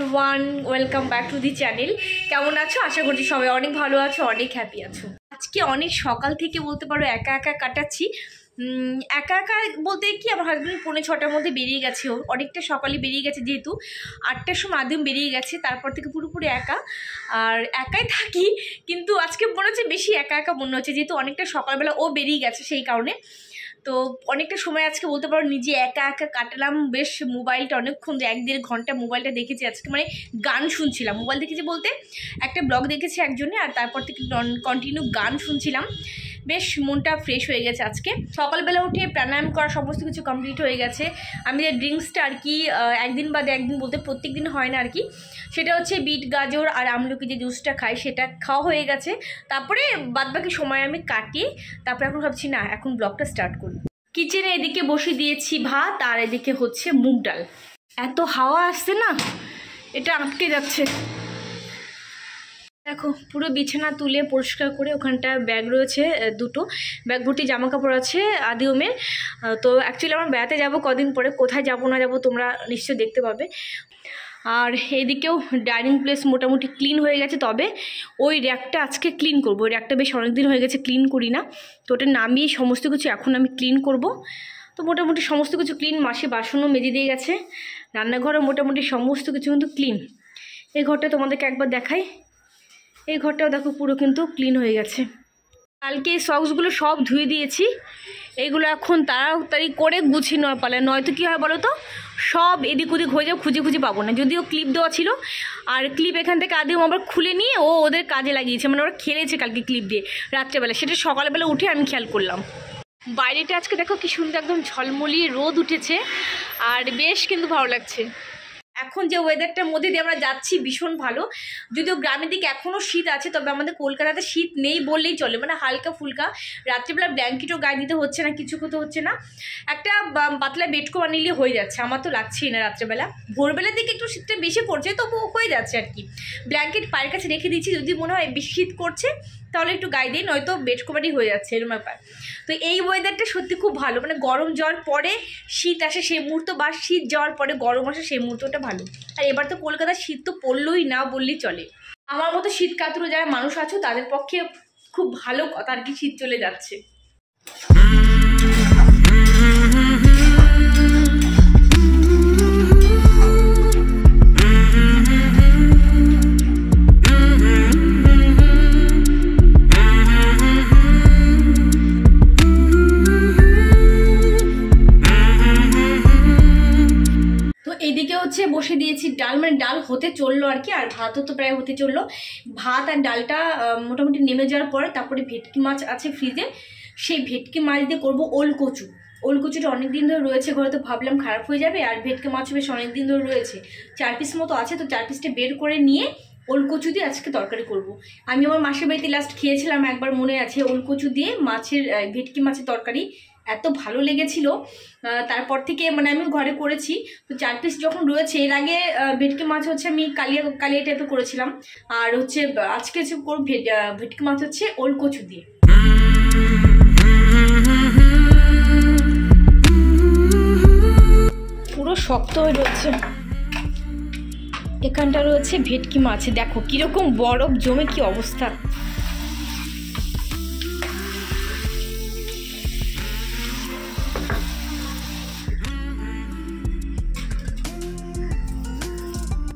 Everyone, welcome back to the channel. কেমন আছো? আশা করছি সবাই অনেক ভালো আছো, অনেক হ্যাপি আছো। আজকে অনেক সকাল থেকে বলতে পারো একা একা কাটাচ্ছি। একা একা বলতে কি, আমার হাজব্যান্ড 6:45 মধ্যে বেরিয়ে গেছে। ও অনেকটা সকালে বেরিয়ে গেছে, যেহেতু 8টার সময় আদিম বেরিয়ে গেছে। তারপর থেকে পুরোপুরি একা, আর একাই থাকি। কিন্তু আজকে মনে হচ্ছে বেশি একা একা মনে হচ্ছে, যেহেতু অনেকটা সকালবেলা ও বেরিয়ে গেছে, সেই কারণে। তো অনেকটা সময় আজকে বলতে পারো নিজে একা একা কাটালাম। বেশ মোবাইলটা অনেকক্ষণ 1-1.5 ঘন্টা মোবাইলটা দেখেছি আজকে, মানে গান শুনছিলাম। মোবাইল দেখেছি বলতে একটা ব্লগ দেখেছি একজনে, আর তারপর থেকে কন্টিনিউ গান শুনছিলাম। বেশ মনটা ফ্রেশ হয়ে গেছে আজকে। সকালবেলা উঠে প্রাণায়াম করা সমস্ত কিছু কমপ্লিট হয়ে গেছে। আমি যে ড্রিঙ্কসটা আর কি একদিন বাদে একদিন বলতে প্রত্যেক দিন হয় না আর কি, সেটা হচ্ছে বিট গাজর আর আমলকি যে জুসটা খাই, সেটা খাওয়া হয়ে গেছে। তারপরে বাদবাকি সময় আমি কাটিয়ে তারপরে এখন ভাবছি না, এখন ব্লগটা স্টার্ট করি। কিচেনে এদিকে বসে দিয়েছি ভাত, আর এদিকে হচ্ছে মুগ ডাল। এত হাওয়া আসছে না, এটা আটকে যাচ্ছে। দেখো পুরো বিছানা তুলে পরিষ্কার করে, ওখানটা ব্যাগ রয়েছে দুটো, ব্যাগ ভর্তি জামা কাপড় আছে আদিওমের। তো অ্যাকচুয়ালি আমার বেড়াতে যাব কদিন পরে, কোথায় যাব না যাব তোমরা নিশ্চয়ই দেখতে পাবে। আর এদিকেও ডাইনিং প্লেস মোটামুটি ক্লিন হয়ে গেছে, তবে ওই র্যাকটা আজকে ক্লিন করব। ওই র্যাকটা বেশ অনেক দিন হয়ে গেছে ক্লিন করি না, তো ওটা নামিয়ে সমস্ত কিছু এখন আমি ক্লিন করব। তো মোটামুটি সমস্ত কিছু ক্লিন, মাসে বাসনও মেজে দিয়ে গেছে, রান্নাঘরও মোটামুটি সমস্ত কিছু কিন্তু ক্লিন। এই ঘরটা তোমাদেরকে একবার দেখাই, এই ঘরটাও দেখো পুরো কিন্তু ক্লিন হয়ে গেছে। কালকে এই সক্সগুলো সব ধুয়ে দিয়েছি, এইগুলো এখন তাড়াতাড়ি করে গুছিয়ে নেওয়া পালে, নয়তো কী হয় বলো তো, সব এদিক ওদিক হয়ে যাবে, খুঁজে খুঁজে পাবো না। যদিও ক্লিপ দেওয়া ছিল, আর ক্লিপ এখান থেকে আদিও আবার খুলে নিয়ে ও ওদের কাজে লাগিয়েছে, মানে ওরা খেলেছে কালকে ক্লিপ দিয়ে রাত্রেবেলা, সেটা সকালবেলা উঠে আমি খেয়াল করলাম। বাইরেটা আজকে দেখো কি সুন্দর একদম ঝলমলিয়ে রোদ উঠেছে, আর বেশ কিন্তু ভালো লাগছে। এখন যে ওয়েদারটার মধ্যে দিয়ে আমরা যাচ্ছি ভীষণ ভালো। যদিও গ্রামের দিকে এখনও শীত আছে, তবে আমাদের কলকাতাতে শীত নেই বললেই চলে, মানে হালকা ফুলকা। রাত্রিবেলা ব্ল্যাঙ্কেটও গায়ে দিতে হচ্ছে না, কিছু করতে হচ্ছে না, একটা পাতলা বেডকো বানিয়ে হয়ে যাচ্ছে। আমার তো লাগছেই না রাত্রেবেলা। ভোরবেলার দিকে একটু শীতটা বেশি পড়ছে, তবু হয়ে যাচ্ছে আর কি। ব্ল্যাঙ্কেট পায়ের কাছে রেখে দিচ্ছি, যদি মনে হয় বেশি শীত করছে তাহলে একটু গায়ে দিই, নয়তো বেডকোভারই হয়ে যাচ্ছে এরকম ব্যাপার। তো এই ওয়েদারটা সত্যি খুব ভালো, মানে গরম যাওয়ার পরে শীত আসে সেই মুহূর্ত, বা শীত যাওয়ার পরে গরম আসে সেই মুহূর্তটা ভালো। আর এবার তো কলকাতার শীত তো পড়লই না বললেই চলে। আমার মতো শীত কাতুর যারা মানুষ আছো তাদের পক্ষে খুব ভালো কথা আর কি, শীত চলে যাচ্ছে। এইদিকে হচ্ছে বসে দিয়েছি ডাল, মানে ডাল হতে চললো আর কি, আর ভাতও তো প্রায় হতে চললো। ভাত আর ডালটা মোটামুটি নেমে যাওয়ার পরে তারপরে ভেটকি মাছ আছে ফ্রিজে, সেই ভেটকি মাছ দিয়ে করবো ওলকচু। ওলকচুটা অনেক দিন ধরে রয়েছে ঘরে, তো ভাবলাম খারাপ হয়ে যাবে, আর ভেটকি মাছও বেশ অনেক দিন ধরে রয়েছে, 4 পিস মতো আছে, তো 4 পিসটা বের করে নিয়ে ওলকচু দিয়ে আজকে তরকারি করব। আমি আমার মাসের বাড়িতে লাস্ট খেয়েছিলাম একবার, মনে আছে, ওলকচু দিয়ে ভেটকি মাছের তরকারি, এত ভালো লেগেছিল। তারপর থেকে মানে আমি ঘরে করেছি, তো 4 পিস যখন রয়েছে। এর আগে ভেটকি মাছ হচ্ছে আমি কালিয়া টাইপের করেছিলাম, আর হচ্ছে আজকে হচ্ছে ভেটকি মাছ হচ্ছে ওলকচু দিয়ে। পুরো শক্ত হয়ে রয়েছে, এখানটা রয়েছে ভেটকি মাছ, দেখো কিরকম বরফ জমে কি অবস্থা।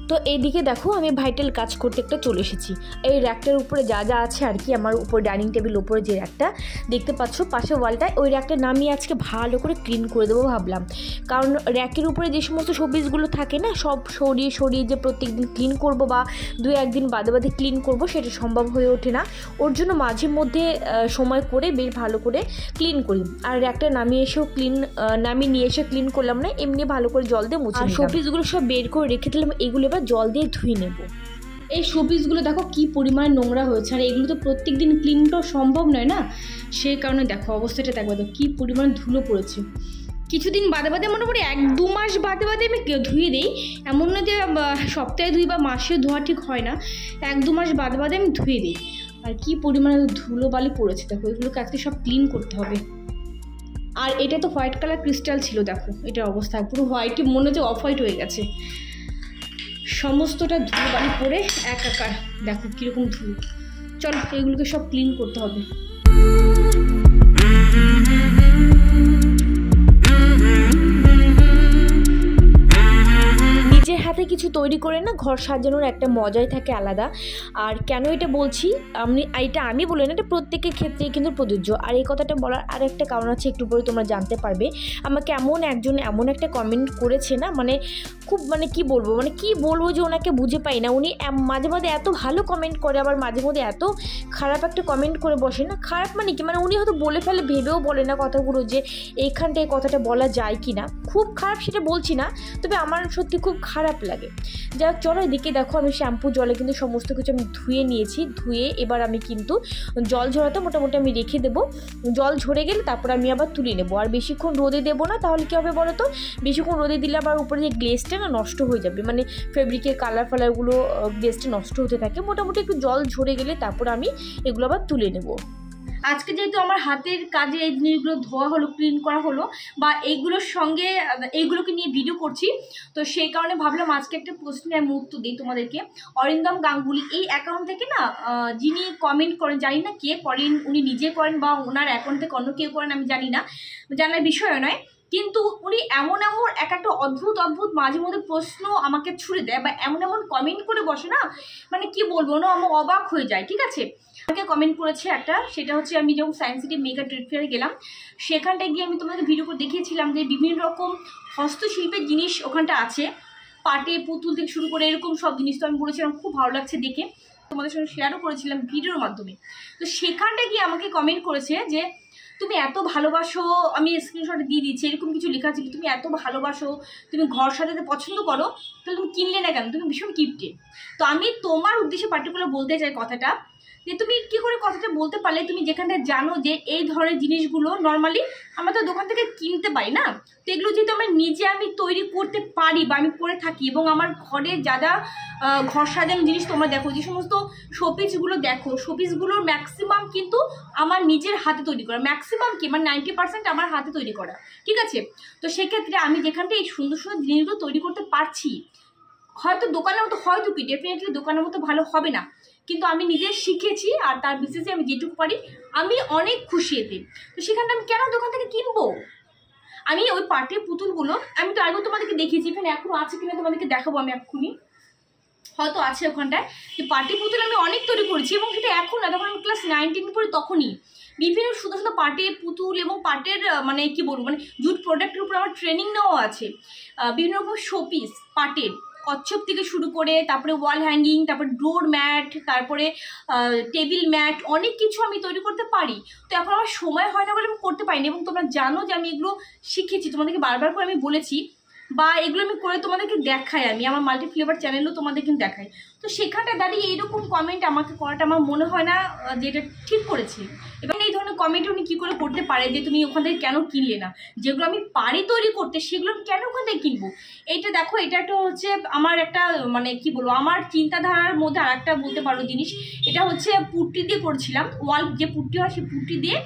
তো এইদিকে দেখো আমি ভাইটাল কাজ করতে একটা চলে এসেছি। এই র্যাকটার উপরে যা যা আছে আর কি, আমার উপর ডাইনিং টেবিল উপরে যে র্যাকটা দেখতে পাচ্ছ পাশে ওয়ালটায়, ওই র্যাকটা নামিয়ে আজকে ভালো করে ক্লিন করে দেবো ভাবলাম। কারণ র্যাকের উপরে যে সমস্ত শোপিসগুলো থাকে না, সব সরিয়ে সরিয়ে যে প্রত্যেক দিন ক্লিন করবো বা 2-1 দিন বাদে বাদে ক্লিন করবো, সেটা সম্ভব হয়ে ওঠে না। ওর জন্য মাঝে মধ্যে সময় করে বেশ ভালো করে ক্লিন করি। আর র্যাকটা নামিয়ে নিয়ে এসে ক্লিন করলাম না, এমনি ভালো করে জল দিয়ে মুছে। আর শোপিসগুলো সব বের করে রেখে দিলাম, এগুলো এবার জল দিয়ে ধুয়ে নেব। এই শোপিসগুলো দেখো কি পরিমাণ নোংরা হয়েছে, আর এগুলো তো প্রত্যেক দিন ক্লিনটাও সম্ভব নয় না, সেই কারণে দেখো অবস্থাটা দেখো তো কি পরিমাণ ধুলো পড়েছে। কিছুদিন বাদে বাদে মোটামুটি 1-2 মাস বাদে বাদে আমি ধুয়ে দিই, এমন না যে সপ্তাহে ধুই বা মাসে ধোয়া ঠিক হয় না, 1-2 মাস বাদে বাদে আমি ধুয়ে দিই। আর কি পরিমাণে ধুলো বালি পড়েছে দেখো, এগুলোকে আজকে সব ক্লিন করতে হবে। আর এটা তো হোয়াইট কালার ক্রিস্টাল ছিল, দেখো এটার অবস্থা পুরো হোয়াইট, মনে হচ্ছে অফ হোয়াইট হয়ে গেছে। সমস্তটা ধুলো বালি পরে একাকার, দেখো কীরকম ধুলো। চলো এগুলোকে সব ক্লিন করতে হবে। নিজের হাতে কিছু তৈরি করে না ঘর সাজানোর একটা মজাই থাকে আলাদা। আর কেন এটা বলছি, আমি বলি না, এটা প্রত্যেকের ক্ষেত্রেই কিন্তু প্রযোজ্য। আর এই কথাটা বলার আর একটা কারণ আছে, একটু পরে তোমরা জানতে পারবে। আমাকে এমন একটা কমেন্ট করেছে না, মানে খুব কি বলবো যে ওনাকে বুঝে পাই না। উনি মাঝে মাঝে এত ভালো কমেন্ট করে, আবার মাঝে মধ্যে এত খারাপ একটা কমেন্ট করে বসে না। খারাপ মানে কি, উনি হয়তো বলে ফেলে, ভেবেও বলে না কথাগুলো যে এইখানটায় কথাটা বলা যায় কি না। খুব খারাপ সেটা বলছি না, তবে আমার সত্যি খুব খারাপ লাগে। যা চলো এদিকে দেখো, আমি শ্যাম্পু জলে কিন্তু সমস্ত কিছু আমি ধুয়ে নিয়েছি। ধুয়ে এবার আমি কিন্তু জল ঝরাতে মোটামুটি আমি রেখে দেবো। জল ঝরে গেলে তারপর আমি আবার তুলে নেবো। আর বেশিক্ষণ রোদে দেবো না, তাহলে কী হবে বলো তো, বেশিক্ষণ রোদে দিলে আবার উপরে যে গ্লেজটা না নষ্ট হয়ে যাবে, ফেব্রিকের কালারগুলো গ্লেজটা নষ্ট হতে থাকে। মোটামুটি একটু জল ঝরে গেলে তারপর আমি এগুলো আবার তুলে নেবো। আজকে যেহেতু আমার হাতের কাজে এই জিনিসগুলো ধোয়া হলো, ক্লিন করা হলো, বা এইগুলোর সঙ্গে এইগুলোকে নিয়ে ভিডিও করছি, তো সেই কারণে ভাবলাম আজকে একটা প্রশ্নের আমি উত্তর দিই তোমাদেরকে। অরিন্দম গাঙ্গুলি এই অ্যাকাউন্ট থেকে না, যিনি কমেন্ট করেন, জানি না কে করেন, উনি নিজে করেন বা ওনার অ্যাকাউন্ট থেকে অন্য কেউ করেন, আমি জানি না, জানার বিষয় নয়, কিন্তু উনি এমন একটা অদ্ভুত মাঝে মধ্যে প্রশ্ন আমাকে ছুড়ে দেয়, বা এমন কমেন্ট করে বসে না, কি বলবো না, আমার অবাক হয়ে যায়। ঠিক আছে, আমাকে কমেন্ট করেছে একটা, সেটা হচ্ছে আমি যখন সায়েন্স সিটি মেগা ট্রেড ফেয়ারে গেলাম, সেখানটায় গিয়ে আমি তোমাদের ভিডিও করে দেখিয়েছিলাম যে বিভিন্ন রকম হস্তশিল্পের জিনিস ওখানটা আছে, পাটে পুতুল থেকে শুরু করে এরকম সব জিনিস। তো আমি বলেছিলাম খুব ভালো লাগছে দেখে, তোমাদের সঙ্গে শেয়ারও করেছিলাম ভিডিওর মাধ্যমে। তো সেখানটায় গিয়ে আমাকে কমেন্ট করেছে যে তুমি এত ভালোবাসো, আমি স্ক্রিনশটে দিয়ে দিচ্ছি, এরকম কিছু লেখা আছে, তুমি এত ভালোবাসো, তুমি ঘর সাজাতে পছন্দ করো, তাহলে তুমি কিনলে না কেন, তুমি ভীষণ কিপটে। তো আমি তোমার উদ্দেশ্যে পার্টিকুলার বলতে চাই কথাটা, যে তুমি কী করে কথাটা বলতে পারলে, তুমি যেখানটা জানো যে এই ধরনের জিনিসগুলো নর্মালি আমরা তো দোকান থেকে কিনতে পাই না, তো এগুলো যেহেতু আমি তৈরি করতে পারি বা আমি করে থাকি, এবং আমার ঘরে যা যা ঘর সাজানোর জিনিস তোমরা দেখো, যে সমস্ত শোপিসগুলো দেখো, শোপিসগুলোর ম্যাক্সিমাম কিন্তু আমার নিজের হাতে তৈরি করা, ম্যাক্সিমাম কি 90% আমার হাতে তৈরি করা। ঠিক আছে, তো সেক্ষেত্রে আমি যেখানটা এই সুন্দর সুন্দর জিনিসগুলো তৈরি করতে পারছি, হয়তো দোকানের মতো, হয়তো কি ডেফিনেটলি দোকানের মতো ভালো হবে না, কিন্তু আমি নিজে শিখেছি, আর তার বিশেষে আমি যেটুকু পারি আমি অনেক খুশি এতে। তো সেখানটা আমি কেন দোকান থেকে কিনবো? আমি ওই পাটের পুতুলগুলো আমি তো আগেও তোমাদেরকে দেখিয়েছি, এখানে এখনো আছে কিনা তোমাদেরকে দেখাবো আমি এক্ষুনি, হয়তো আছে ওখানটায়। যে পাটের পুতুল আমি অনেক তৈরি করেছি, এবং সেটা এখন না, যখন আমি ক্লাস 9-10 পড়ি তখনই বিভিন্ন সুন্দর সুন্দর পাটের পুতুল এবং পাটের কি বলবো, জুট প্রোডাক্টের উপর আমার ট্রেনিং নেওয়া আছে। বিভিন্ন রকম শোপিস পাটের, কচ্ছপ থেকে শুরু করে, তারপরে ওয়াল হ্যাঙ্গিং, তারপরে ডোর ম্যাট, তারপরে টেবিল ম্যাট, অনেক কিছু আমি তৈরি করতে পারি। তো এখন আমার সময় হয় না বলে আমি করতে পারিনি, এবং তোমরা জানো যে আমি এগুলো শিখেছি, তোমাদেরকে বারবার করে আমি বলেছি, বা এগুলো আমি করে তোমাদেরকে দেখাই, আমি আমার মাল্টি ফ্লেভার চ্যানেলও তোমাদের কিন্তু দেখাই। তো সেখানটা দাঁড়িয়ে এইরকম কমেন্ট আমাকে করাটা আমার মনে হয় না যে এটা ঠিক করেছি। এবং এই ধরনের কমেন্ট উনি কী করে করতে পারে যে তুমি ওখান থেকে কেন কিনলে না, যেগুলো আমি পারি তৈরি করতে সেগুলো আমি কেন ওখান থেকে কিনবো। এইটা দেখো, এটা একটা হচ্ছে আমার একটা কি বলবো, আমার চিন্তাধারার মধ্যে আর একটা বলতে পারো জিনিস। এটা হচ্ছে পুট্টি দিয়ে করেছিলাম, ওয়াল যে পুট্টি হয় সেই পুট্টি দিয়ে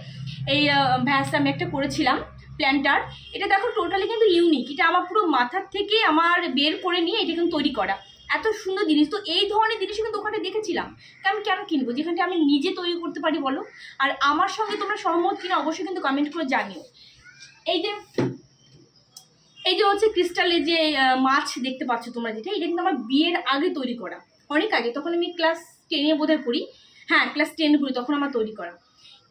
এই ভ্যাস আমি একটা করেছিলাম প্ল্যান্টার। এটা দেখো টোটালি কিন্তু ইউনিক, এটা আমার পুরো মাথার থেকে আমার বের করে নিয়ে এটা কিন্তু তৈরি করা, এত সুন্দর জিনিস। তো এই ধরনের জিনিস কিন্তু ওখানে দেখেছিলাম, আমি কেন কিনবো যেখানটা আমি নিজে তৈরি করতে পারি বলো। আর আমার সঙ্গে তোমরা সহমত কিনা অবশ্যই কিন্তু কমেন্ট করে জানিও। এই যে হচ্ছে ক্রিস্টালের যে মাছ দেখতে পাচ্ছ তোমরা, যেটা এটা কিন্তু আমার বিয়ের আগে তৈরি করা, অনেক আগে, তখন আমি ক্লাস 10-এ বোধহয় পড়ি, হ্যাঁ ক্লাস 10 পড়ি, তখন আমার তৈরি করা।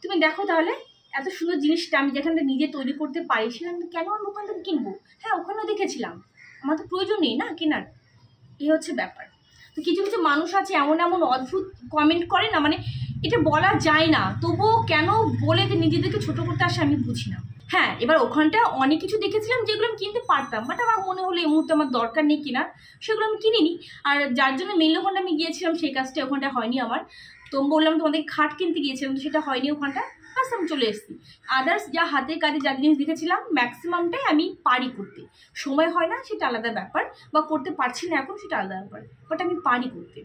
তুমি দেখো তাহলে এত সুন্দর জিনিসটা আমি যেখানটা নিজে তৈরি করতে পারি, সেখানে কেন আমি ওখান থেকে কিনবো? হ্যাঁ ওখানেও দেখেছিলাম, আমার তো প্রয়োজন নেই না কেনার, এই হচ্ছে ব্যাপার। তো কিছু কিছু মানুষ আছে এমন অদ্ভুত কমেন্ট করে না, এটা বলা যায় না, তবুও কেন বলে যে নিজেদেরকে ছোট করতে আসে আমি বুঝি না। হ্যাঁ এবার ওখানটা অনেক কিছু দেখেছিলাম যেগুলো আমি কিনতে পারতাম, বাট আমার মনে হলো এই মুহূর্তে আমার দরকার নেই কেনার, সেগুলো আমি কিনিনি। আর যার জন্য মেনলি ওখানটা আমি গিয়েছিলাম সেই কাজটা ওখানটা হয়নি আমার। তো বললাম তোমাদের খাট কিনতে গিয়েছিলাম, তো সেটা হয়নি ওখানটা, বাস আমি চলে এসেছি। আদার্স যা হাতের কাজে যা জিনিস দেখেছিলাম ম্যাক্সিমামটাই আমি পারি করতে, সময় হয় না সেটা আলাদা ব্যাপার, বা করতে পারছি না এখন সেটা আলাদা ব্যাপার, বাট আমি পারি করতে।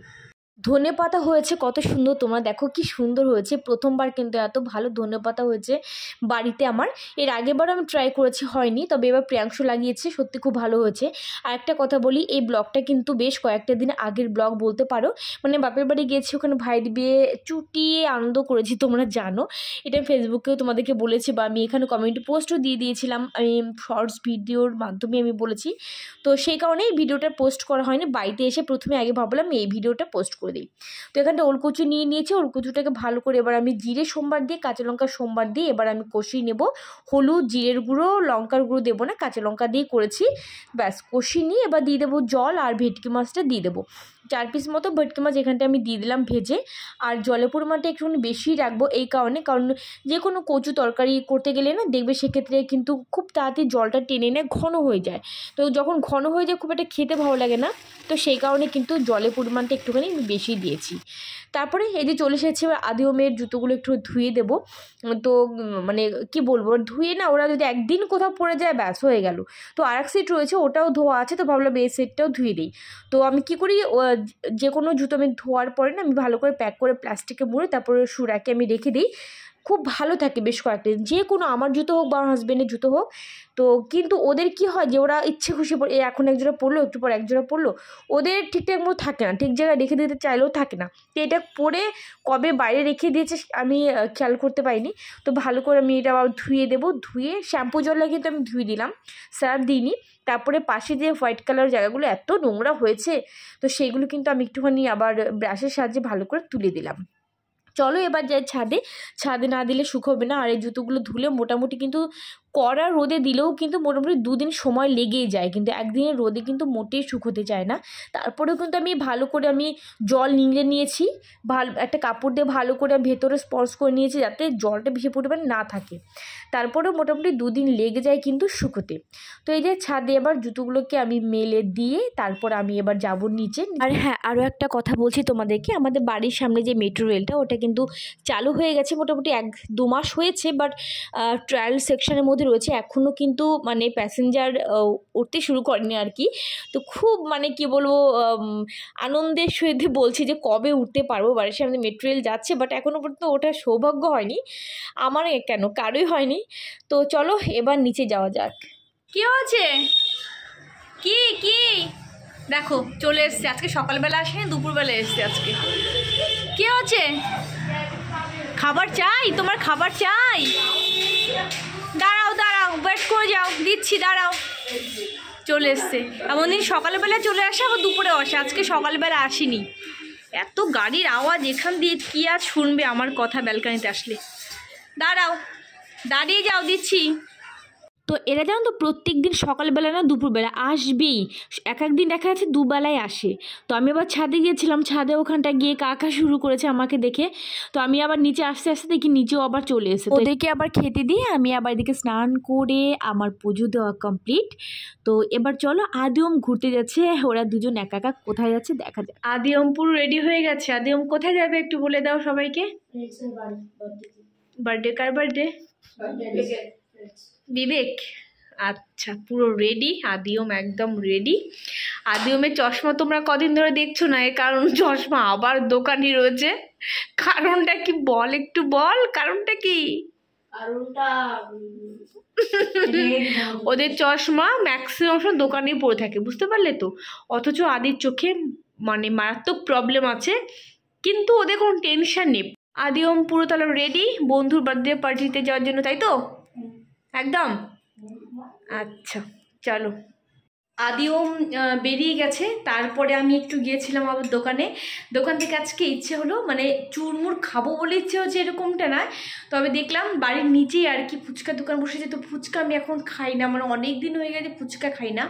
ধনেপাতা হয়েছে কত সুন্দর, তোমরা দেখো কি সুন্দর হয়েছে। প্রথমবার কিন্তু এত ভালো ধনেপাতা হয়েছে বাড়িতে আমার। এর আগেরবার আমি ট্রাই করেছি, হয়নি, তবে এবার প্রিয়াংশু লাগিয়েছে, সত্যি খুব ভালো হয়েছে। আর একটা কথা বলি, এই ব্লগটা কিন্তু বেশ কয়েকটা দিন আগের ব্লগ বলতে পারো। মানে বাপের বাড়ি গিয়েছি, ওখানে ভাইয়ের বিয়ে চুটিয়ে আনন্দ করেছি, তোমরা জানো। এটা ফেসবুকেও তোমাদেরকে বলেছি, বা আমি এখানে কমেন্ট পোস্টও দিয়ে দিয়েছিলাম, আমি শর্টস ভিডিওর মাধ্যমে আমি বলেছি। তো সেই কারণেই ভিডিওটা পোস্ট করা হয়নি। বাড়িতে এসে প্রথমে আগে ভাবলাম এই ভিডিওটা পোস্ট করে দিই। তো এখানটা ওলকচু নিয়ে নিয়েছি, ওলকচুটাকে ভালো করে এবার আমি জিরে সোমবার দিয়ে, কাঁচা লঙ্কা সোমবার দিয়ে এবার আমি কষিয়ে নেব। হলুদ, জিরের গুঁড়ো, লঙ্কার গুঁড়ো দেবো না, কাঁচা লঙ্কা দিয়ে করেছি। ব্যাস কষিয়ে নিয়ে এবার দিয়ে দেবো জল, আর ভেটকি মাছটা দিয়ে দেবো। 4 পিস মতো ভেটকি মাছ এখানটা আমি দিয়ে দিলাম ভেজে। আর জলের পরিমাণটা একটুখানি বেশি রাখবো এই কারণে, কারণ যে কোনো কচু তরকারি করতে গেলে না দেখবে সেক্ষেত্রে কিন্তু খুব তাড়াতাড়ি জলটা টেনে নেয়, ঘন হয়ে যায়। তো যখন ঘন হয়ে যায় খুব একটা খেতে ভালো লাগে না। তো সেই কারণে কিন্তু জলের পরিমাণটা একটুখানি আমি বেশি দিয়েছি। তারপরে এই যে চলে এসেছে, এবার আদিওমের জুতোগুলো একটু ধুয়ে দেবো। তো মানে কি বলবো, ধুয়ে না ওরা যদি একদিন কোথাও পড়ে যায় ব্যাস হয়ে গেল। তো আর এক সেট রয়েছে, ওটাও ধোয়া আছে, তো ভাবলাম এই সেটটাও ধুয়ে দিই। তো আমি কি করি, যে কোনো জুতো আমি ধোয়ার পরে না আমি ভালো করে প্যাক করে প্লাস্টিকে মুড়ে তারপরে সুরাকে আমি রেখে দিই। খুব ভালো থাকে বেশ কয়েকটা দিন, যে কোনো আমার জুতো হোক বা আমার হাজব্যান্ডের জুতো হোক। তো কিন্তু ওদের কি হয় যে ওরা ইচ্ছে খুশি এখন এক জোড়া পরলো, একটু পর এক জোড়া পরলো, ওদের ঠিকঠাক মতো থাকে না, ঠিক জায়গায় রেখে দিতে চাইলেও থাকে না। তো এটা পরে কবে বাইরে রেখে দিয়েছে আমি খেয়াল করতে পারিনি। তো ভালো করে আমি এটা আবার ধুয়ে দেবো, ধুয়ে শ্যাম্পু জলে কিন্তু আমি ধুয়ে দিলাম, সার্ফ দিইনি। তারপরে পাশে যে হোয়াইট কালার জায়গাগুলো এত নোংরা হয়েছে, তো সেইগুলো কিন্তু আমি একটুখানি আবার ব্রাশের সাহায্যে ভালো করে তুলে দিলাম। চলো এবার যাই ছাদে, ছাদে না দিলে শুকোবে না। আর এই জুতোগুলো ধুলে মোটামুটি কিন্তু কড়া রোদে দিলেও কিন্তু মোটামুটি 2 দিন সময় লেগেই যায়, কিন্তু একদিনের রোদে কিন্তু মোটেই শুকোতে চায় না। তারপরেও কিন্তু আমি ভালো করে আমি জল নিংড়ে নিয়েছি, ভালো একটা কাপড় দিয়ে ভালো করে ভেতরে স্পর্শ করে নিয়েছি যাতে জলটা বেশি পরিমাণে না থাকে। তারপরেও মোটামুটি 2 দিন লেগে যায় কিন্তু শুকোতে। তো এই যে ছাদে এবার জুতোগুলোকে আমি মেলে দিয়ে তারপর আমি এবার যাব নিচে। আর হ্যাঁ, আরও একটা কথা বলছি তোমাদেরকে, আমাদের বাড়ির সামনে যে মেট্রো রেলটা ওটা কিন্তু চালু হয়ে গেছে, মোটামুটি 1-2 মাস হয়েছে, বাট ট্রায়াল সেকশনের মধ্যে রয়েছে, এখনও কিন্তু মানে প্যাসেঞ্জার উঠতে শুরু করেনি আর কি। তো খুব মানে কি বলবো, আনন্দের সহিত বলছি যে কবে উঠতে পারবো, বাড়ির সামনে মেট্রো রেল যাচ্ছে, বাট এখনও পর্যন্ত ওঠার সৌভাগ্য হয়নি আমার, কেন কারোই হয়নি। তো চলো এবার নিচে যাওয়া যাক। কি হয়েছে, কি কি দেখো চলে এসছে, আজকে সকালবেলা আসেনি, দুপুরবেলা এসছে আজকে। কি হচ্ছে, খাবার চাই, তোমার খাবার চাই? দাঁড়াও দাঁড়াও, ওয়েট করে যাও, দিচ্ছি, দাঁড়াও। চলে এসছে, এমন দিন সকালবেলা চলে আসে আবার দুপুরে আসে, আজকে সকালবেলা আসেনি। এত গাড়ির আওয়াজ এখান দিয়ে, কি আর শুনবে আমার কথা ব্যালকানিতে আসলে। দাঁড়াও, দাঁড়িয়ে যাও, দিচ্ছি। তো এরা জানো তো প্রত্যেক দিন সকালবেলা না দুপুরবেলা আসবেই, এক একদিন দেখা যাচ্ছে দুবেলায় আসে। তো আমি আবার ছাদে গিয়েছিলাম, ছাদে ওখানটা গিয়ে কাকা শুরু করেছে আমাকে দেখে। তো আমি আবার নিচে আসতে আসতে দেখি নিচেও আবার চলে এসে, ওদেরকে আবার খেতে দিয়ে আমি আবার এদিকে স্নান করে আমার পুজো দেওয়া কমপ্লিট। তো এবার চলো আদিওম ঘুরতে যাচ্ছে, ওরা দুজন একা একা কোথায় যাচ্ছে দেখা যায়। আদিওম পুরো রেডি হয়ে গেছে, আদিওম কোথায় যাবে একটু বলে দাও সবাইকে। বার্থডে, কার বার্থডে? বিবেক। আচ্ছা, পুরো রেডি, আদিওম একদম রেডি। আদিওমের চশমা তোমরা কদিন ধরে দেখছো না, এর কারণ চশমা আবার দোকানে রয়েছে। কারণটা কি বল, একটু বল কারণটা কি? কারণটা ওদের চশমা ম্যাক্সিমাম সময় দোকানেই পড়ে থাকে, বুঝতে পারলে তো। অথচ আদির চোখে মানে মারাত্মক প্রবলেম আছে, কিন্তু ওদের কোনো টেনশন নেই। আদিওম পুরো তাহলে রেডি বন্ধুর বার্থডে পার্টিতে যাওয়ার জন্য, তাই তো? একদম। আচ্ছা চলো, আদিওম বেরিয়ে গেছে। তারপরে আমি একটু গিয়েছিলাম আবার দোকানে, দোকান থেকে আজকে ইচ্ছে হলো মানে চুরমুর খাবো বলে ইচ্ছে হচ্ছে এরকমটা না, তবে দেখলাম বাড়ির নিচেই আর কি ফুচকা দোকান বসেছে। তো ফুচকা আমি এখন খাই না, মানে অনেক দিন হয়ে গেছে ফুচকা খাই না,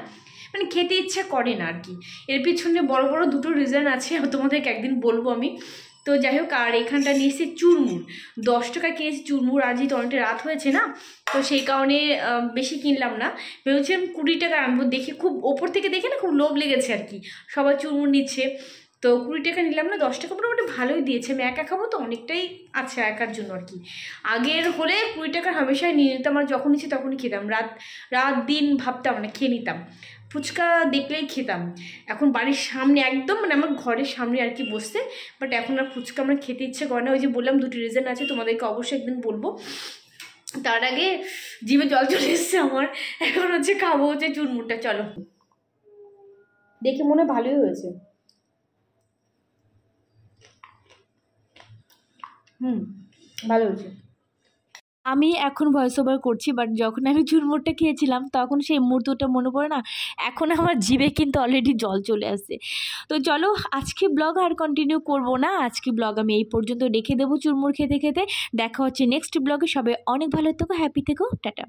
মানে খেতে ইচ্ছা করে না আর কি। এর পিছনে বড় বড় দুটো রিজন আছে, তোমাদেরকে একদিন বলবো আমি। তো যাই হোক, আর এখানটা নিয়ে এসেছি চুরমুর, 10 টাকা কিনেছি চুরমুর। আজই তো অনেকটা রাত হয়েছে না, তো সেই কারণে বেশি কিনলাম না, ভেবেছিলাম 20 টাকা আনবো। দেখে খুব ওপর থেকে দেখে না খুব লোভ লেগেছে আর কি, সবাই চুরমুর নিচ্ছে। তো 20 টাকা নিলাম না, 10 টাকা মোটামুটি ভালোই দিয়েছে। আমি একা খাবো তো অনেকটাই আছে একার জন্য আর কি। আগের হলে 20 টাকার হামেশাই নিয়ে নিতাম, আর যখন ইচ্ছে তখনই খেতাম, রাত দিন ভাবতাম না, খেয়ে নিতাম, ফুচকা দেখলেই খেতাম। এখন বাড়ির সামনে একদম মানে আমার ঘরের সামনে আর কি বসতে, বাট এখন আর ফুচকা আমার খেতে ইচ্ছে করে না। ওই যে বললাম 2টি রিজন আছে, তোমাদেরকে অবশ্যই একদিন বলবো। তার আগে জিভে জল চলে এসছে আমার, এখন হচ্ছে খাবো হচ্ছে চুরমুরটা। চলো, দেখে মনে ভালোই হয়েছে। ভালো হয়েছে। আমি এখন ভয়েস ওভার করছি, বাট যখন আমি চুরমুরটা খেয়েছিলাম তখন সেই মুহূর্তটা মনে পড়ে না, এখন আমার জিভে কিন্তু অলরেডি জল চলে আসছে। তো চলো, আজকে ব্লগ আর কন্টিনিউ করব না, আজকে ব্লগ আমি এই পর্যন্ত রেখে দেবো চুরমুর খেতে খেতে। দেখা হচ্ছে নেক্সট ব্লগে, সবাই অনেক ভালো থেকো, হ্যাপি থেকো, টাটা।